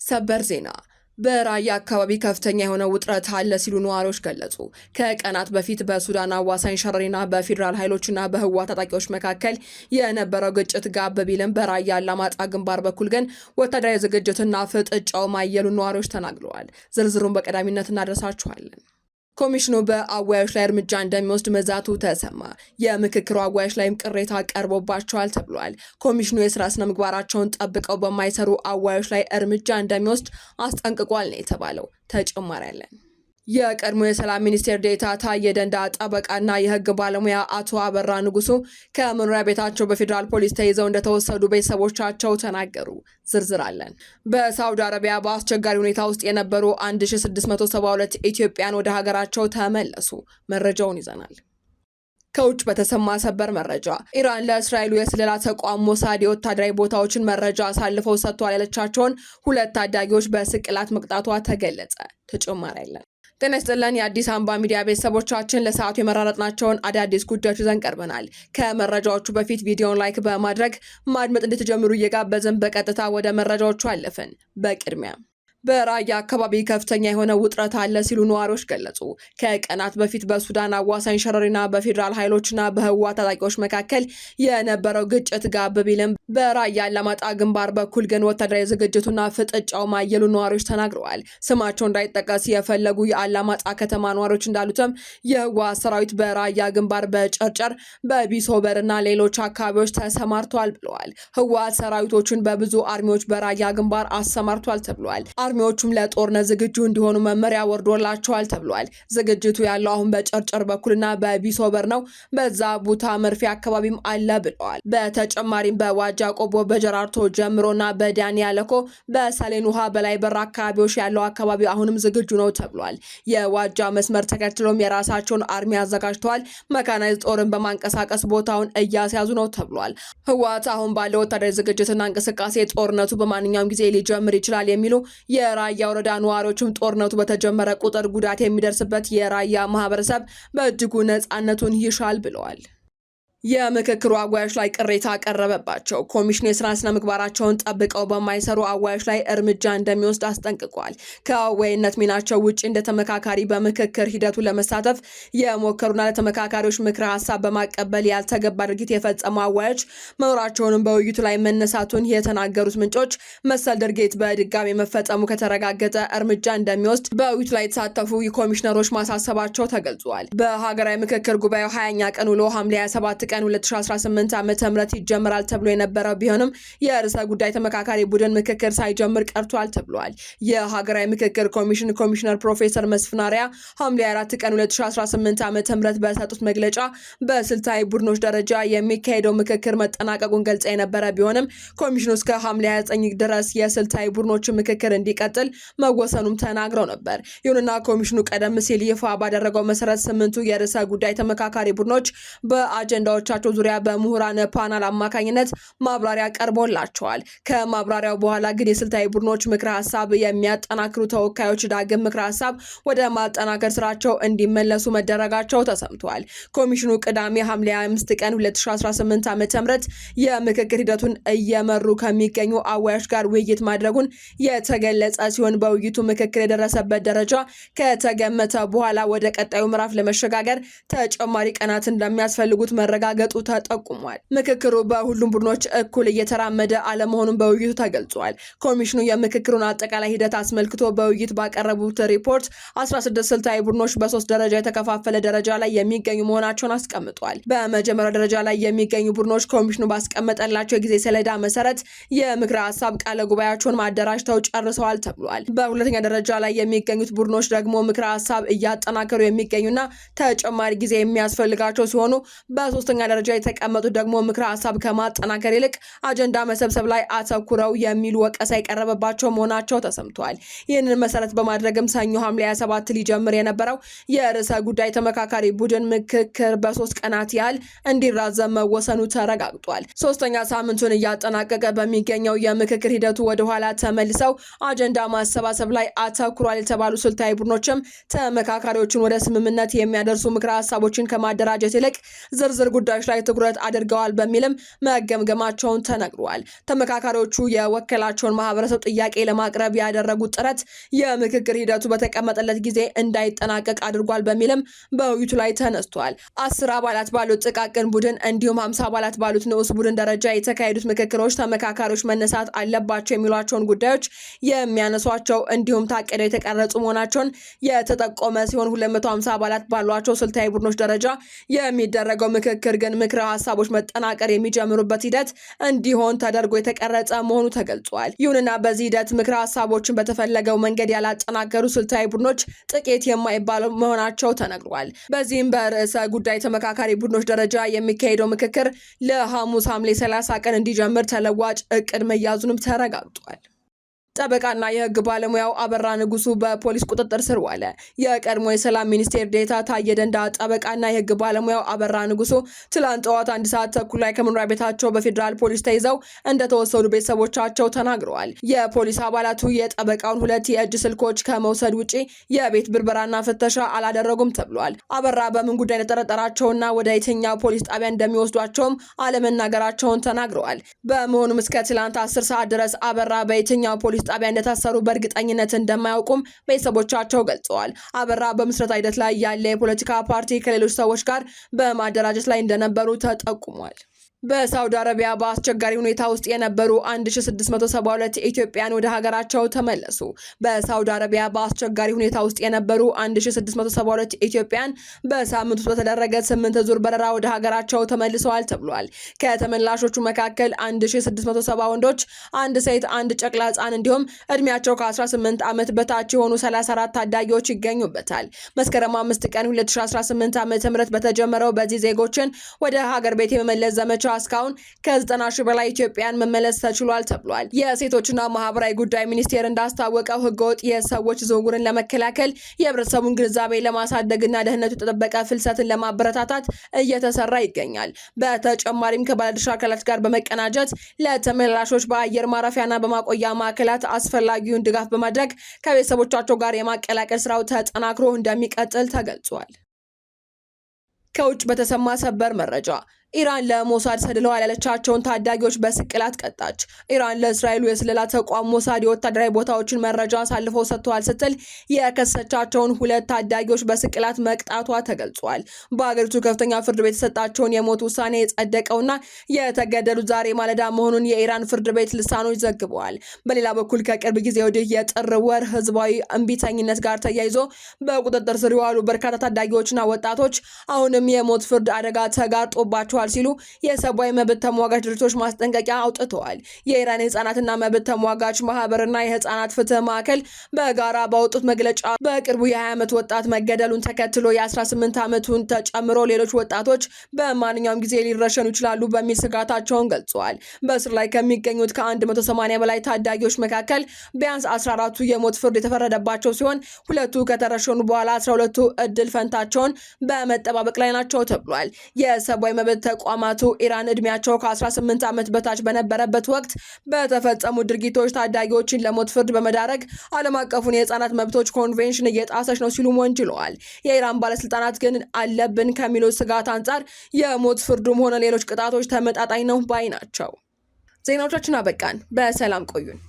ሰበር ዜና በራያ አካባቢ ከፍተኛ የሆነ ውጥረት አለ ሲሉ ነዋሪዎች ገለጹ። ከቀናት በፊት በሱዳን አዋሳኝ ሸረሪና በፌዴራል ኃይሎችና በህወሓት ታጣቂዎች መካከል የነበረው ግጭት ጋብ ቢልም በራያ አላማጣ ግንባር በኩል ግን ወታደራዊ ዝግጅትና ፍጥጫው ማየሉን ነዋሪዎች ተናግረዋል። ዝርዝሩን በቀዳሚነት እናደርሳችኋለን። ኮሚሽኑ በአወያዮች ላይ እርምጃ እንደሚወስድ መዛቱ ተሰማ። የምክክሩ አወያዮች ላይም ቅሬታ ቀርቦባቸዋል ተብሏል። ኮሚሽኑ የስራ ስነ ምግባራቸውን ጠብቀው በማይሰሩ አወያዮች ላይ እርምጃ እንደሚወስድ አስጠንቅቋል ነው የተባለው። ተጨማሪ አለን። የቀድሞ የሰላም ሚኒስቴር ዴኤታ ታዬ ደንደአ ጠበቃና የህግ ባለሙያ አቶ አበራ ንጉሱ ከመኖሪያ ቤታቸው በፌዴራል ፖሊስ ተይዘው እንደተወሰዱ ቤተሰቦቻቸው ተናገሩ። ዝርዝር አለን። በሳውዲ አረቢያ በአስቸጋሪ ሁኔታ ውስጥ የነበሩ 1672 ኢትዮጵያን ወደ ሀገራቸው ተመለሱ። መረጃውን ይዘናል። ከውጭ በተሰማ ሰበር መረጃ ኢራን ለእስራኤሉ የስለላ ተቋም ሞሳድ የወታደራዊ ቦታዎችን መረጃ አሳልፈው ሰጥቷል ያለቻቸውን 2 ታዳጊዎች በስቅላት መቅጣቷ ተገለጸ። ተጨማሪ አለን። ጤና ይስጥልን የአዲስ አምባ ሚዲያ ቤተሰቦቻችን፣ ለሰዓቱ የመራረጥናቸውን አዳዲስ ጉዳዮች ይዘን ቀርበናል። ከመረጃዎቹ በፊት ቪዲዮን ላይክ በማድረግ ማድመጥ እንድትጀምሩ እየጋበዝን በቀጥታ ወደ መረጃዎቹ አለፍን። በቅድሚያ በራያ አካባቢ ከፍተኛ የሆነ ውጥረት አለ ሲሉ ነዋሪዎች ገለጹ። ከቀናት በፊት በሱዳን አዋሳኝ ሸረሪና በፌዴራል ኃይሎችና በህወሓት ታጣቂዎች መካከል የነበረው ግጭት ጋብ ቢልም በራያ አላማጣ ግንባር በኩል ግን ወታደራዊ ዝግጅቱና ፍጥጫው ማየሉ ነዋሪዎች ተናግረዋል። ስማቸው እንዳይጠቀስ የፈለጉ የአላማጣ ከተማ ነዋሪዎች እንዳሉትም የህወሓት ሰራዊት በራያ ግንባር በጨርጨር በቢሶበርና ሌሎች አካባቢዎች ተሰማርቷል ብለዋል። ህወሓት ሰራዊቶችን በብዙ አርሚዎች በራያ ግንባር አሰማርቷል ተብሏል። አርሚዎቹም ለጦርነት ዝግጁ እንዲሆኑ መመሪያ ወርዶላቸዋል ተብሏል። ዝግጅቱ ያለው አሁን በጨርጨር በኩልና በቢሶበር ነው። በዛ ቡታ መርፌ አካባቢም አለ ብለዋል። በተጨማሪም በዋጃ ቆቦ በጀራርቶ ጀምሮና በዳኒ ያለኮ በሰሌን ውሃ በላይ በር አካባቢዎች ያለው አካባቢ አሁንም ዝግጁ ነው ተብሏል። የዋጃ መስመር ተከትሎም የራሳቸውን አርሚ አዘጋጅተዋል። መካናይዝ ጦርን በማንቀሳቀስ ቦታውን እያስያዙ ነው ተብሏል። ህወሓት አሁን ባለው ወታደራዊ ዝግጅትና እንቅስቃሴ ጦርነቱ በማንኛውም ጊዜ ሊጀምር ይችላል የሚሉ የራያ ወረዳ ነዋሪዎችም ጦርነቱ በተጀመረ ቁጥር ጉዳት የሚደርስበት የራያ ማህበረሰብ በእጅጉ ነፃነቱን ይሻል ብለዋል። የምክክሩ አወያዮች ላይ ቅሬታ ቀረበባቸው። ኮሚሽኑ የስራ ስነ ምግባራቸውን ጠብቀው በማይሰሩ አወያዮች ላይ እርምጃ እንደሚወስድ አስጠንቅቋል። ከአወያይነት ሚናቸው ውጪ እንደ ተመካካሪ በምክክር ሂደቱ ለመሳተፍ የሞከሩና ለተመካካሪዎች ምክረ ሀሳብ በማቀበል ያልተገባ ድርጊት የፈጸሙ አወያዮች መኖራቸውንም በውይይቱ ላይ መነሳቱን የተናገሩት ምንጮች መሰል ድርጊት በድጋሚ መፈጸሙ ከተረጋገጠ እርምጃ እንደሚወስድ በውይይቱ ላይ የተሳተፉ ኮሚሽነሮች ማሳሰባቸው ተገልጿል። በሀገራዊ ምክክር ጉባኤው 20ኛ ቀን ውሎ ሐምሌ 27 ቀን 2018 ዓ.ም ይጀምራል ተብሎ የነበረው ቢሆንም የርዕሰ ጉዳይ ተመካካሪ ቡድን ምክክር ሳይጀምር ቀርቷል ተብሏል። የሀገራዊ ምክክር ኮሚሽን ኮሚሽነር ፕሮፌሰር መስፍን አርአያ ሐምሌ 4 ቀን 2018 ዓ.ም በሰጡት መግለጫ በስልታዊ ቡድኖች ደረጃ የሚካሄደው ምክክር መጠናቀቁን ገልጸው የነበረ ቢሆንም ኮሚሽኑ እስከ ሐምሌ 29 ድረስ የስልታዊ ቡድኖች ምክክር እንዲቀጥል መወሰኑም ተናግረው ነበር። ይሁንና ኮሚሽኑ ቀደም ሲል ይፋ ባደረገው መሰረት 8ቱ የርዕሰ ጉዳይ ተመካካሪ ቡድኖች በአጀንዳዎች ቻቸው ዙሪያ በምሁራን ፓናል አማካኝነት ማብራሪያ ቀርቦላቸዋል። ከማብራሪያው በኋላ ግን የስልታዊ ቡድኖች ምክረ ሀሳብ የሚያጠናክሩ ተወካዮች ዳግም ምክረ ሀሳብ ወደ ማጠናከር ስራቸው እንዲመለሱ መደረጋቸው ተሰምቷል። ኮሚሽኑ ቅዳሜ ሐምሌ 25 ቀን 2018 ዓ.ም የምክክር ሂደቱን እየመሩ ከሚገኙ አወያዮች ጋር ውይይት ማድረጉን የተገለጸ ሲሆን በውይይቱ ምክክር የደረሰበት ደረጃ ከተገመተ በኋላ ወደ ቀጣዩ ምዕራፍ ለመሸጋገር ተጨማሪ ቀናት እንደሚያስፈልጉት መረጋገጡ ተጠቁሟል። ምክክሩ በሁሉም ቡድኖች እኩል እየተራመደ አለመሆኑን በውይይቱ ተገልጿል። ኮሚሽኑ የምክክሩን አጠቃላይ ሂደት አስመልክቶ በውይይት ባቀረቡት ሪፖርት 16 ስልታዊ ቡድኖች በ3 ደረጃ የተከፋፈለ ደረጃ ላይ የሚገኙ መሆናቸውን አስቀምጧል። በመጀመሪያው ደረጃ ላይ የሚገኙ ቡድኖች ኮሚሽኑ ባስቀመጠላቸው የጊዜ ሰሌዳ መሰረት የምክረ ሀሳብ ቃለ ጉባኤያቸውን ማደራጅተው ጨርሰዋል ተብሏል። በሁለተኛ ደረጃ ላይ የሚገኙት ቡድኖች ደግሞ ምክረ ሀሳብ እያጠናከሩ የሚገኙና ተጨማሪ ጊዜ የሚያስፈልጋቸው ሲሆኑ በሶስተኛ በሶስተኛ ደረጃ የተቀመጡት ደግሞ ምክረ ሀሳብ ከማጠናከር ይልቅ አጀንዳ መሰብሰብ ላይ አተኩረው የሚሉ ወቀሳ የቀረበባቸው መሆናቸው ተሰምቷል። ይህንን መሰረት በማድረግም ሰኞ ሐምሌ 27 ሊጀምር የነበረው የርዕሰ ጉዳይ ተመካካሪ ቡድን ምክክር በ3 ቀናት ያህል እንዲራዘም መወሰኑ ተረጋግጧል። ሶስተኛ ሳምንቱን እያጠናቀቀ በሚገኘው የምክክር ሂደቱ ወደ ኋላ ተመልሰው አጀንዳ ማሰባሰብ ላይ አተኩሯል የተባሉ ስልታዊ ቡድኖችም ተመካካሪዎችን ወደ ስምምነት የሚያደርሱ ምክረ ሀሳቦችን ከማደራጀት ይልቅ ዝርዝር ጉዳዮች ላይ ትኩረት አድርገዋል በሚልም መገምገማቸውን ተነግሯል። ተመካካሪዎቹ የወከላቸውን ማህበረሰብ ጥያቄ ለማቅረብ ያደረጉት ጥረት የምክክር ሂደቱ በተቀመጠለት ጊዜ እንዳይጠናቀቅ አድርጓል በሚልም በውይይቱ ላይ ተነስቷል። 10 አባላት ባሉት ጥቃቅን ቡድን እንዲሁም 50 አባላት ባሉት ንዑስ ቡድን ደረጃ የተካሄዱት ምክክሮች ተመካካሪዎች መነሳት አለባቸው የሚሏቸውን ጉዳዮች የሚያነሷቸው እንዲሁም ታቅደው የተቀረጹ መሆናቸውን የተጠቆመ ሲሆን 250 አባላት ባሏቸው ስልታዊ ቡድኖች ደረጃ የሚደረገው ምክክር ግን ምክረ ሀሳቦች መጠናቀር የሚጀምሩበት ሂደት እንዲሆን ተደርጎ የተቀረጸ መሆኑ ተገልጿል። ይሁንና በዚህ ሂደት ምክረ ሀሳቦችን በተፈለገው መንገድ ያላጠናከሩ ስልታዊ ቡድኖች ጥቂት የማይባሉ መሆናቸው ተነግሯል። በዚህም በርዕሰ ጉዳይ ተመካካሪ ቡድኖች ደረጃ የሚካሄደው ምክክር ለሐሙስ ሐምሌ 30 ቀን እንዲጀምር ተለዋጭ እቅድ መያዙንም ተረጋግጧል። ጠበቃና የህግ ባለሙያው አበራ ንጉሱ በፖሊስ ቁጥጥር ስር ዋለ። የቀድሞ የሰላም ሚኒስቴር ዴታ ታዬ ደንዳ ጠበቃና የህግ ባለሙያው አበራ ንጉሱ ትላንት ጠዋት 1 ሰዓት ተኩል ላይ ከመኖሪያ ቤታቸው በፌዴራል ፖሊስ ተይዘው እንደተወሰዱ ቤተሰቦቻቸው ተናግረዋል። የፖሊስ አባላቱ የጠበቃውን 2 የእጅ ስልኮች ከመውሰድ ውጪ የቤት ብርበራና ፍተሻ አላደረጉም ተብሏል። አበራ በምን ጉዳይ እንደተጠረጠራቸውና ወደ የትኛው ፖሊስ ጣቢያ እንደሚወስዷቸውም አለመናገራቸውን ተናግረዋል። በመሆኑም እስከ ትላንት 10 ሰዓት ድረስ አበራ በየትኛው ፖሊስ ጣቢያ እንደታሰሩ በእርግጠኝነት እንደማያውቁም ቤተሰቦቻቸው ገልጸዋል። አበራ በምስረታ ሂደት ላይ ያለ የፖለቲካ ፓርቲ ከሌሎች ሰዎች ጋር በማደራጀት ላይ እንደነበሩ ተጠቁሟል። በሳውዲ አረቢያ በአስቸጋሪ ሁኔታ ውስጥ የነበሩ 1672 ኢትዮጵያን ወደ ሀገራቸው ተመለሱ። በሳውዲ አረቢያ በአስቸጋሪ ሁኔታ ውስጥ የነበሩ 1672 ኢትዮጵያን በሳምንት ውስጥ በተደረገ 8 ዙር በረራ ወደ ሀገራቸው ተመልሰዋል ተብሏል። ከተመላሾቹ መካከል 1670 ወንዶች፣ 1 ሴት፣ 1 ጨቅላ ህጻን እንዲሁም እድሜያቸው ከ18 ዓመት በታች የሆኑ 34 ታዳጊዎች ይገኙበታል። መስከረም 5 ቀን 2018 ዓ.ም በተጀመረው በዚህ ዜጎችን ወደ ሀገር ቤት የመመለስ ዘመቻ እስካሁን ከ90 ሺህ በላይ ኢትዮጵያን መመለስ ተችሏል ተብሏል። የሴቶችና ማህበራዊ ጉዳይ ሚኒስቴር እንዳስታወቀው ህገወጥ የሰዎች ዝውውርን ለመከላከል የህብረተሰቡን ግንዛቤ ለማሳደግና ደህንነቱ የተጠበቀ ፍልሰትን ለማበረታታት እየተሰራ ይገኛል። በተጨማሪም ከባለድርሻ አካላት ጋር በመቀናጀት ለተመላሾች በአየር ማረፊያና በማቆያ ማዕከላት አስፈላጊውን ድጋፍ በማድረግ ከቤተሰቦቻቸው ጋር የማቀላቀል ስራው ተጠናክሮ እንደሚቀጥል ተገልጿል። ከውጭ በተሰማ ሰበር መረጃ ኢራን ለሞሳድ ሰድለዋል ያለቻቸውን ታዳጊዎች በስቅላት ቀጣች። ኢራን ለእስራኤሉ የስለላ ተቋም ሞሳድ የወታደራዊ ቦታዎችን መረጃ አሳልፈው ሰጥተዋል ስትል የከሰቻቸውን 2 ታዳጊዎች በስቅላት መቅጣቷ ተገልጿል። በአገሪቱ ከፍተኛ ፍርድ ቤት የተሰጣቸውን የሞት ውሳኔ የጸደቀውና የተገደሉት ዛሬ ማለዳ መሆኑን የኢራን ፍርድ ቤት ልሳኖች ዘግበዋል። በሌላ በኩል ከቅርብ ጊዜ ወዲህ የጥር ወር ህዝባዊ እምቢተኝነት ጋር ተያይዞ በቁጥጥር ስር የዋሉ በርካታ ታዳጊዎችና ወጣቶች አሁንም የሞት ፍርድ አደጋ ተጋርጦባቸዋል ሲሉ የሰብአዊ መብት ተሟጋች ድርጅቶች ማስጠንቀቂያ አውጥተዋል። የኢራን የህፃናትና መብት ተሟጋች ማህበርና የህፃናት ፍትህ ማዕከል በጋራ ባወጡት መግለጫ በቅርቡ የ20 ዓመት ወጣት መገደሉን ተከትሎ የ18 ዓመቱን ተጨምሮ ሌሎች ወጣቶች በማንኛውም ጊዜ ሊረሸኑ ይችላሉ በሚል ስጋታቸውን ገልጸዋል። በእስር ላይ ከሚገኙት ከ180 በላይ ታዳጊዎች መካከል ቢያንስ 14ቱ የሞት ፍርድ የተፈረደባቸው ሲሆን 2ቱ ከተረሸኑ በኋላ 12ቱ እድል ፈንታቸውን በመጠባበቅ ላይ ናቸው ተብሏል። የሰብአዊ መብት ተቋማቱ ኢራን እድሜያቸው ከ18 ዓመት በታች በነበረበት ወቅት በተፈጸሙ ድርጊቶች ታዳጊዎችን ለሞት ፍርድ በመዳረግ ዓለም አቀፉን የህፃናት መብቶች ኮንቬንሽን እየጣሰች ነው ሲሉ ወንጅለዋል። የኢራን ባለስልጣናት ግን አለብን ከሚሉት ስጋት አንጻር የሞት ፍርዱም ሆነ ሌሎች ቅጣቶች ተመጣጣኝ ነው ባይ ናቸው። ዜናዎቻችን አበቃን። በሰላም ቆዩን።